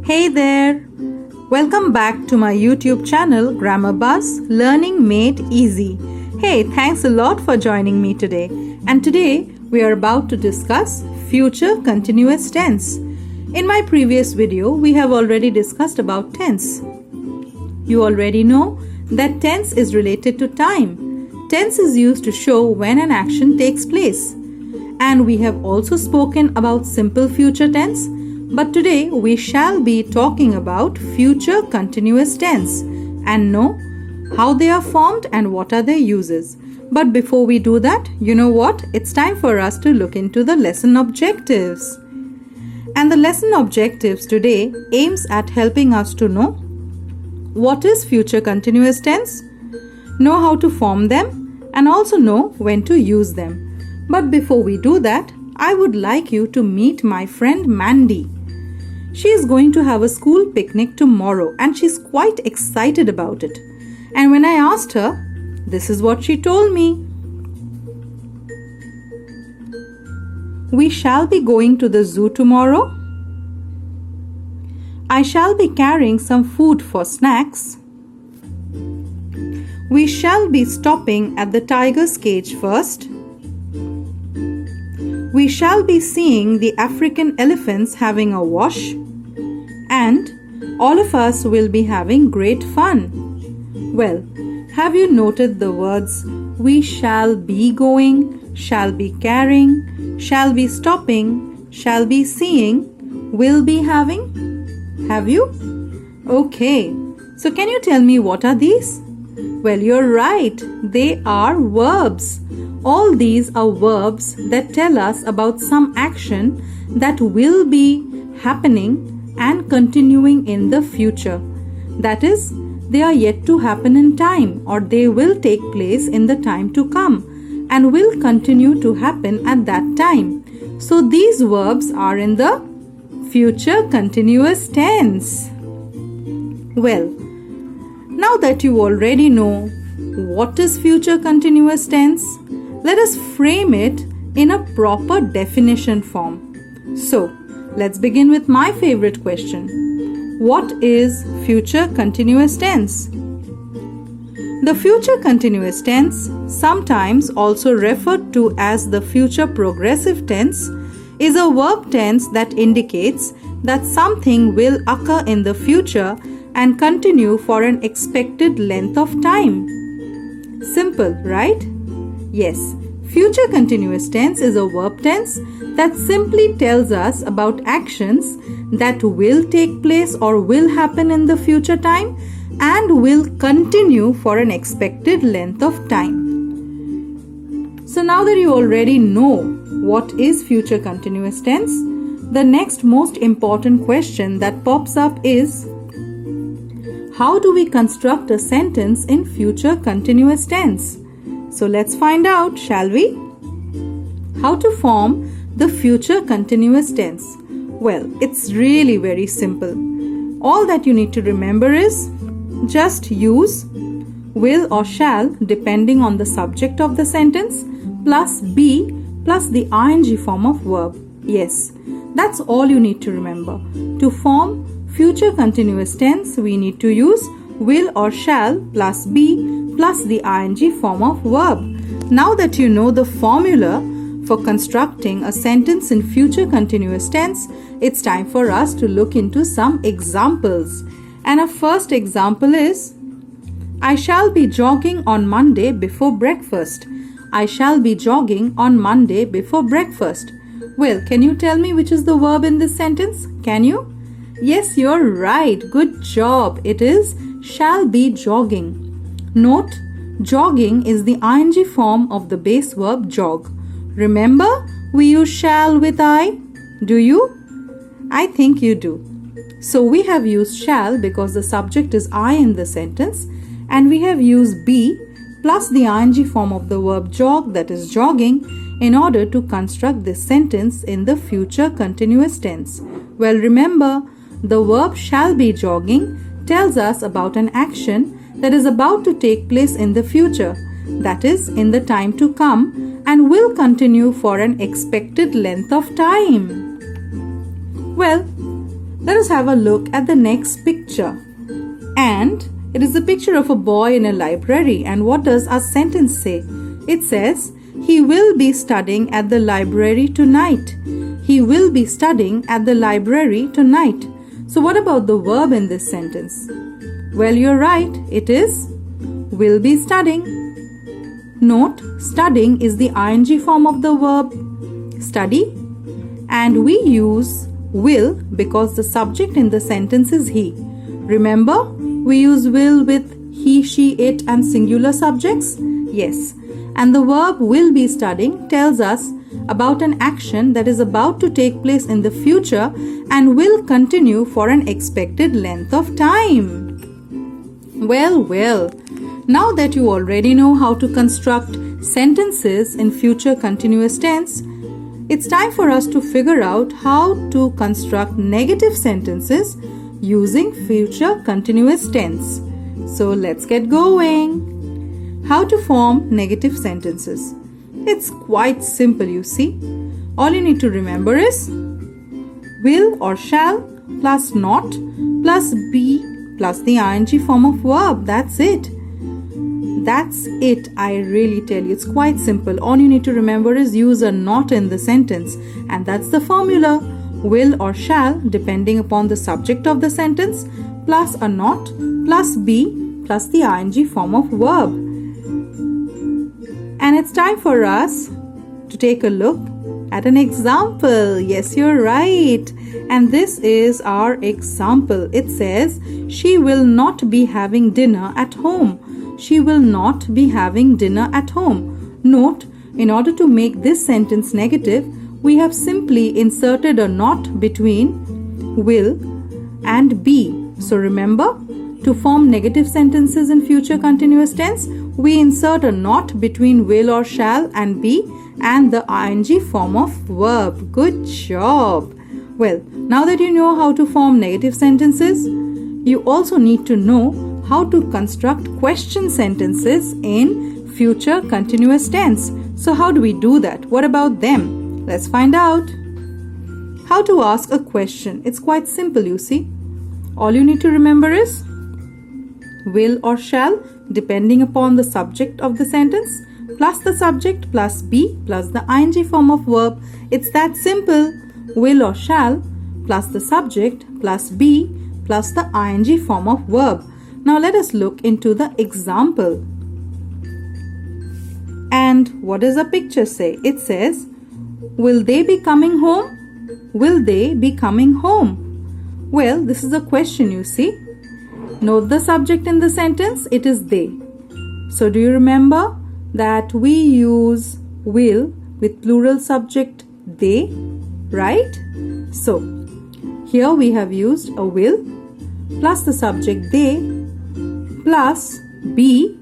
Hey there! Welcome back to my YouTube channel Grammar Buzz Learning Made Easy. Hey, thanks a lot for joining me today. And today we are about to discuss future continuous tense. In my previous video, we have already discussed about tense. You already know that tense is related to time. Tense is used to show when an action takes place. And we have also spoken about simple future tense. But today we shall be talking about future continuous tense and know how they are formed and what are their uses. But before we do that, you know what? It's time for us to look into the lesson objectives. And the lesson objectives today aims at helping us to know what is future continuous tense, know how to form them, and also know when to use them. But before we do that, I would like you to meet my friend Mandy. She is going to have a school picnic tomorrow and she's quite excited about it. And when I asked her, this is what she told me. We shall be going to the zoo tomorrow. I shall be carrying some food for snacks. We shall be stopping at the tiger's cage first. We shall be seeing the African elephants having a wash. And all of us will be having great fun. Well, have you noted the words we shall be going, shall be carrying, shall be stopping, shall be seeing, will be having? Have you? Okay. So can you tell me what are these? Well, you're right. They are verbs. All these are verbs that tell us about some action that will be happening and continuing in the future. That is, they are yet to happen in time, or they will take place in the time to come and will continue to happen at that time. So these verbs are in the future continuous tense. Well, now that you already know what is future continuous tense, let us frame it in a proper definition form. So, let's begin with my favorite question. What is future continuous tense? The future continuous tense, sometimes also referred to as the future progressive tense, is a verb tense that indicates that something will occur in the future and continue for an expected length of time. Simple, right? Yes. Future continuous tense is a verb tense that simply tells us about actions that will take place or will happen in the future time and will continue for an expected length of time. So now that you already know what is future continuous tense, the next most important question that pops up is, how do we construct a sentence in future continuous tense? So let's find out, shall we? How to form the future continuous tense? Well, it's really very simple. All that you need to remember is just use will or shall depending on the subject of the sentence plus be plus the ing form of verb. Yes, that's all you need to remember. To form future continuous tense, we need to use will or shall plus be plus the ing form of verb. Now that you know the formula for constructing a sentence in future continuous tense, it's time for us to look into some examples. And our first example is, I shall be jogging on Monday before breakfast. I shall be jogging on Monday before breakfast. Well, can you tell me which is the verb in this sentence? Can you? Yes, you're right. Good job. It is shall be jogging. Note, jogging is the ing form of the base verb jog. Remember, we use shall with I. Do you? I think you do. So we have used shall because the subject is I in the sentence, and we have used be plus the ing form of the verb jog, that is jogging, in order to construct this sentence in the future continuous tense. Well, remember, the verb shall be jogging tells us about an action that is about to take place in the future, that is, in the time to come, and will continue for an expected length of time. Well, Let us have a look at the next picture. And it is a picture of a boy in a library. And what does our sentence say? It says, he will be studying at the library tonight. He will be studying at the library tonight. So what about the verb in this sentence? Well, you're right. It is will be studying. Note, studying is the ing form of the verb study. And we use will because the subject in the sentence is he. Remember, we use will with he, she, it and singular subjects? Yes. And the verb will be studying tells us about an action that is about to take place in the future and will continue for an expected length of time. Well, now that you already know how to construct sentences in future continuous tense, it's time for us to figure out how to construct negative sentences using future continuous tense. So let's get going. How to form negative sentences? It's quite simple, you see. All you need to remember is will or shall plus not plus be plus the ing form of verb. That's it. That's it. I really tell you, it's quite simple. All you need to remember is use a not in the sentence, and that's the formula. Will or shall, depending upon the subject of the sentence, plus a not plus be plus the ing form of verb. And it's time for us to take a look at an example. Yes, you're right. And this is our example. It says, she will not be having dinner at home. She will not be having dinner at home. Note, in order to make this sentence negative, we have simply inserted a not between will and be. So remember, to form negative sentences in future continuous tense, we insert a not between will or shall and be and the ing form of verb. Good job. Well, now that you know how to form negative sentences, you also need to know how to construct question sentences in future continuous tense. So how do we do that? What about them? Let's find out. How to ask a question? It's quite simple, you see. All you need to remember is will or shall, depending upon the subject of the sentence, plus the subject plus be plus the ing form of verb. It's that simple. Will or shall plus the subject plus be plus the ing form of verb. Now let us look into the example. And what does the picture say? It says, will they be coming home? Will they be coming home? Well, this is a question, you see. Note the subject in the sentence. It is they. So do you remember that we use will with plural subject they, right? So here we have used a will plus the subject they plus be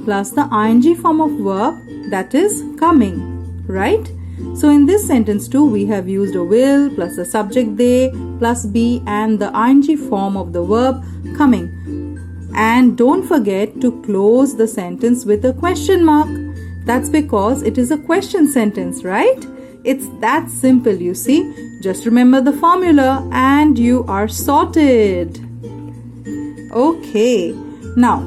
plus the ing form of verb, that is coming, right? So in this sentence too, we have used a will plus the subject they plus be and the ing form of the verb coming. And don't forget to close the sentence with a question mark. That's because it is a question sentence, right? It's that simple, you see. Just remember the formula and you are sorted. Okay. Now,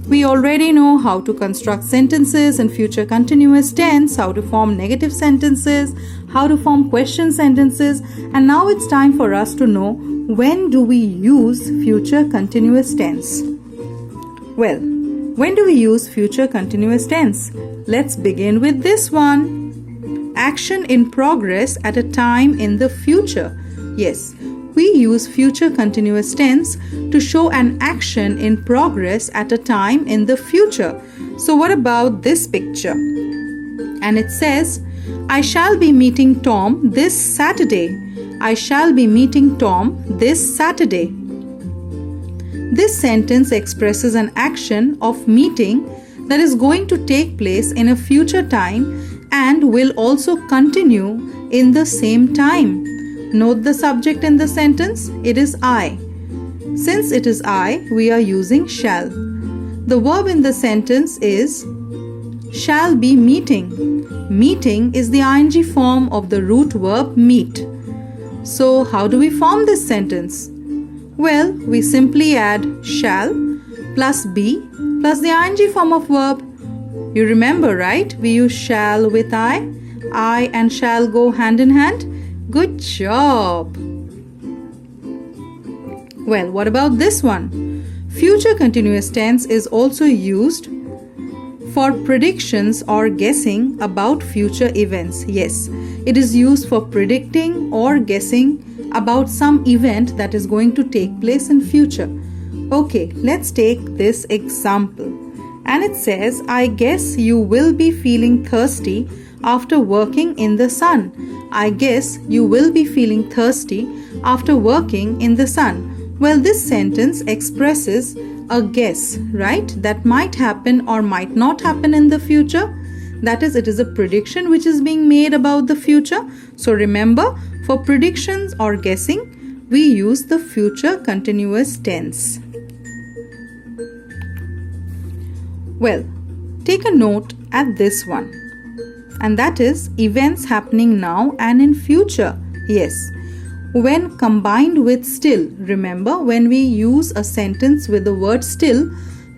we already know how to construct sentences in future continuous tense, how to form negative sentences, how to form question sentences, and now it's time for us to know when do we use future continuous tense. Well, when do we use future continuous tense? Let's begin with this one. Action in progress at a time in the future. Yes, we use future continuous tense to show an action in progress at a time in the future. So what about this picture? And it says, I shall be meeting Tom this Saturday. I shall be meeting Tom this Saturday. This sentence expresses an action of meeting that is going to take place in a future time and will also continue in the same time. Note the subject in the sentence. It is I. Since it is I, we are using shall. The verb in the sentence is shall be meeting. Meeting is the ing form of the root verb meet. So how do we form this sentence? Well, we simply add shall plus be plus the ing form of verb. You remember, right? We use shall with I. I and shall go hand in hand. Good job. Well, what about this one? Future continuous tense is also used for predictions or guessing about future events. Yes, it is used for predicting or guessing about some event that is going to take place in future. Okay, let's take this example. And it says, I guess you will be feeling thirsty after working in the sun. I guess you will be feeling thirsty after working in the sun. Well, this sentence expresses a guess, right? That might happen or might not happen in the future. That is, it is a prediction which is being made about the future. So remember, for predictions or guessing, we use the future continuous tense. Well, take a note at this one. And that is events happening now and in future. Yes. When combined with still, remember when we use a sentence with the word still,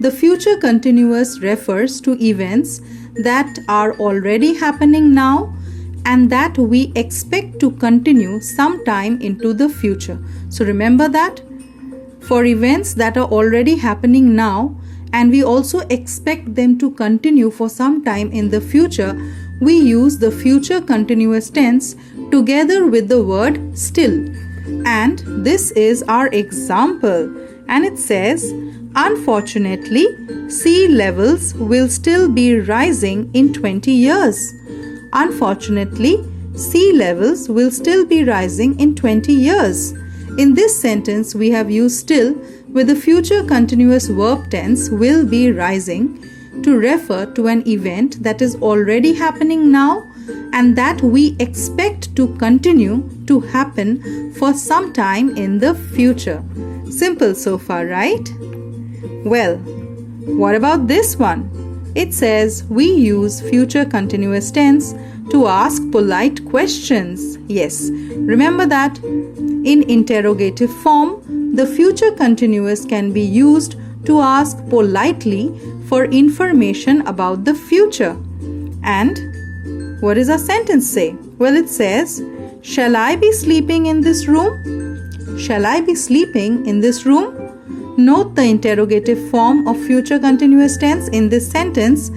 the future continuous refers to events that are already happening now and that we expect to continue sometime into the future. So remember that for events that are already happening now and we also expect them to continue for some time in the future, we use the future continuous tense together with the word still. And this is our example. And it says, unfortunately, sea levels will still be rising in 20 years. Unfortunately, sea levels will still be rising in 20 years. In this sentence, we have used still with the future continuous verb tense will be rising to refer to an event that is already happening now and that we expect to continue to happen for some time in the future. Simple so far, right? Well, what about this one? It says we use future continuous tense to ask polite questions. Yes, remember that in interrogative form, the future continuous can be used to ask politely for information about the future. And what does our sentence say? Well, it says, shall I be sleeping in this room? Shall I be sleeping in this room? Note the interrogative form of future continuous tense in this sentence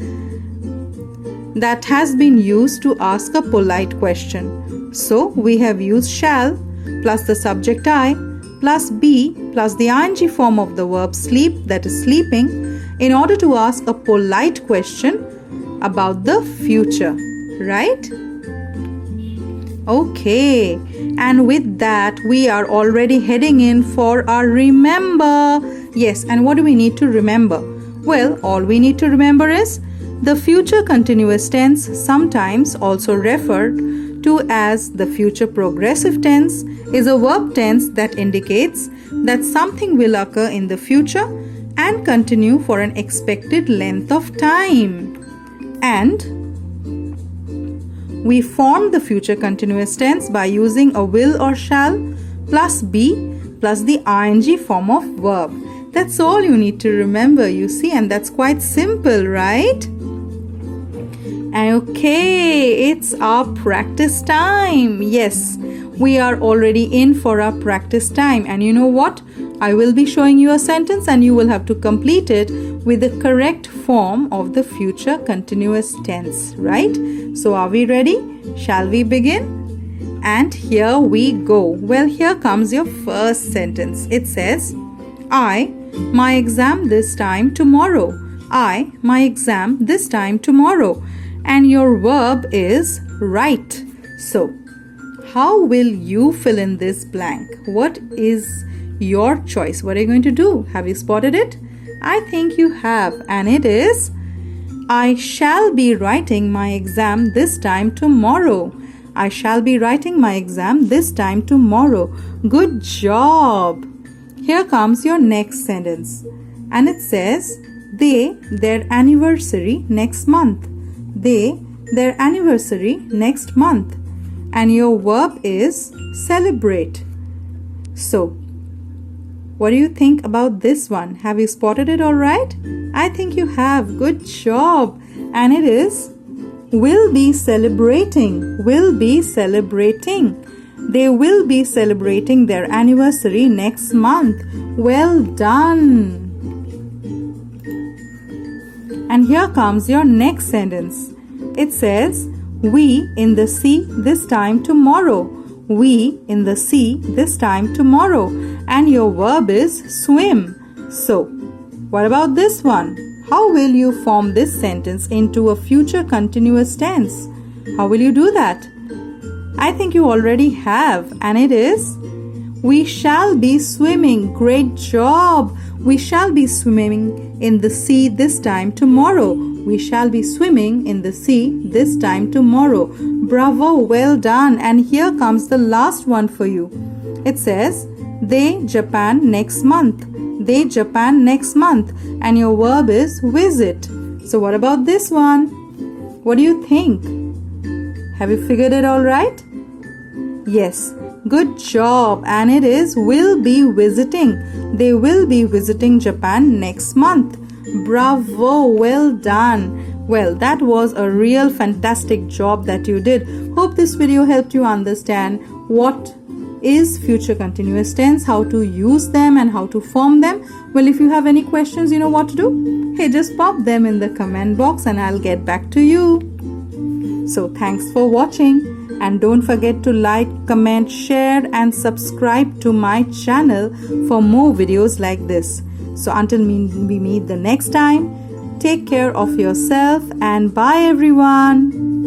that has been used to ask a polite question. So, we have used shall plus the subject I plus be plus the ing form of the verb sleep, that is sleeping, in order to ask a polite question about the future, right? Okay, and with that we are already heading in for our remember. Yes, and what do we need to remember? Well, all we need to remember is the future continuous tense, sometimes also referred to as the future progressive tense, is a verb tense that indicates that something will occur in the future and continue for an expected length of time. And we form the future continuous tense by using a will or shall plus be plus the ing form of verb. That's all you need to remember, you see, and that's quite simple, right? Okay, it's our practice time. Yes, we are already in for our practice time. And you know what? I will be showing you a sentence and you will have to complete it with the correct form of the future continuous tense, right? So are we ready? Shall we begin? And here we go. Well, here comes your first sentence. It says, my exam this time tomorrow. My exam this time tomorrow. And your verb is write. So, how will you fill in this blank? What is your choice? What are you going to do? Have you spotted it? I think you have. And it is, I shall be writing my exam this time tomorrow. I shall be writing my exam this time tomorrow. Good job. Here comes your next sentence. And it says, their anniversary next month. Their anniversary next month. and your verb is celebrate. So, what do you think about this one? Have you spotted it all right? I think you have. Good job. And it is will be celebrating. Will be celebrating. They will be celebrating their anniversary next month. Well done. And here comes your next sentence. It says, we in the sea this time tomorrow. We in the sea this time tomorrow. And your verb is swim. So, what about this one? How will you form this sentence into a future continuous tense? How will you do that? I think you already have, and it is we shall be swimming. Great job. We shall be swimming in the sea this time tomorrow. We shall be swimming in the sea this time tomorrow. Bravo, well done. And here comes the last one for you. It says, they Japan next month. They Japan next month. And your verb is visit. So what about this one? What do you think? Have you figured it all right? Yes, good job. And it is will be visiting. They will be visiting Japan next month. Bravo, well done. Well, that was a real fantastic job that you did. Hope this video helped you understand what is future continuous tense, how to use them and how to form them. Well, if you have any questions, you know what to do. Hey, just pop them in the comment box and I'll get back to you. So thanks for watching. And don't forget to like, comment, share and subscribe to my channel for more videos like this. So until we meet the next time, take care of yourself and bye everyone.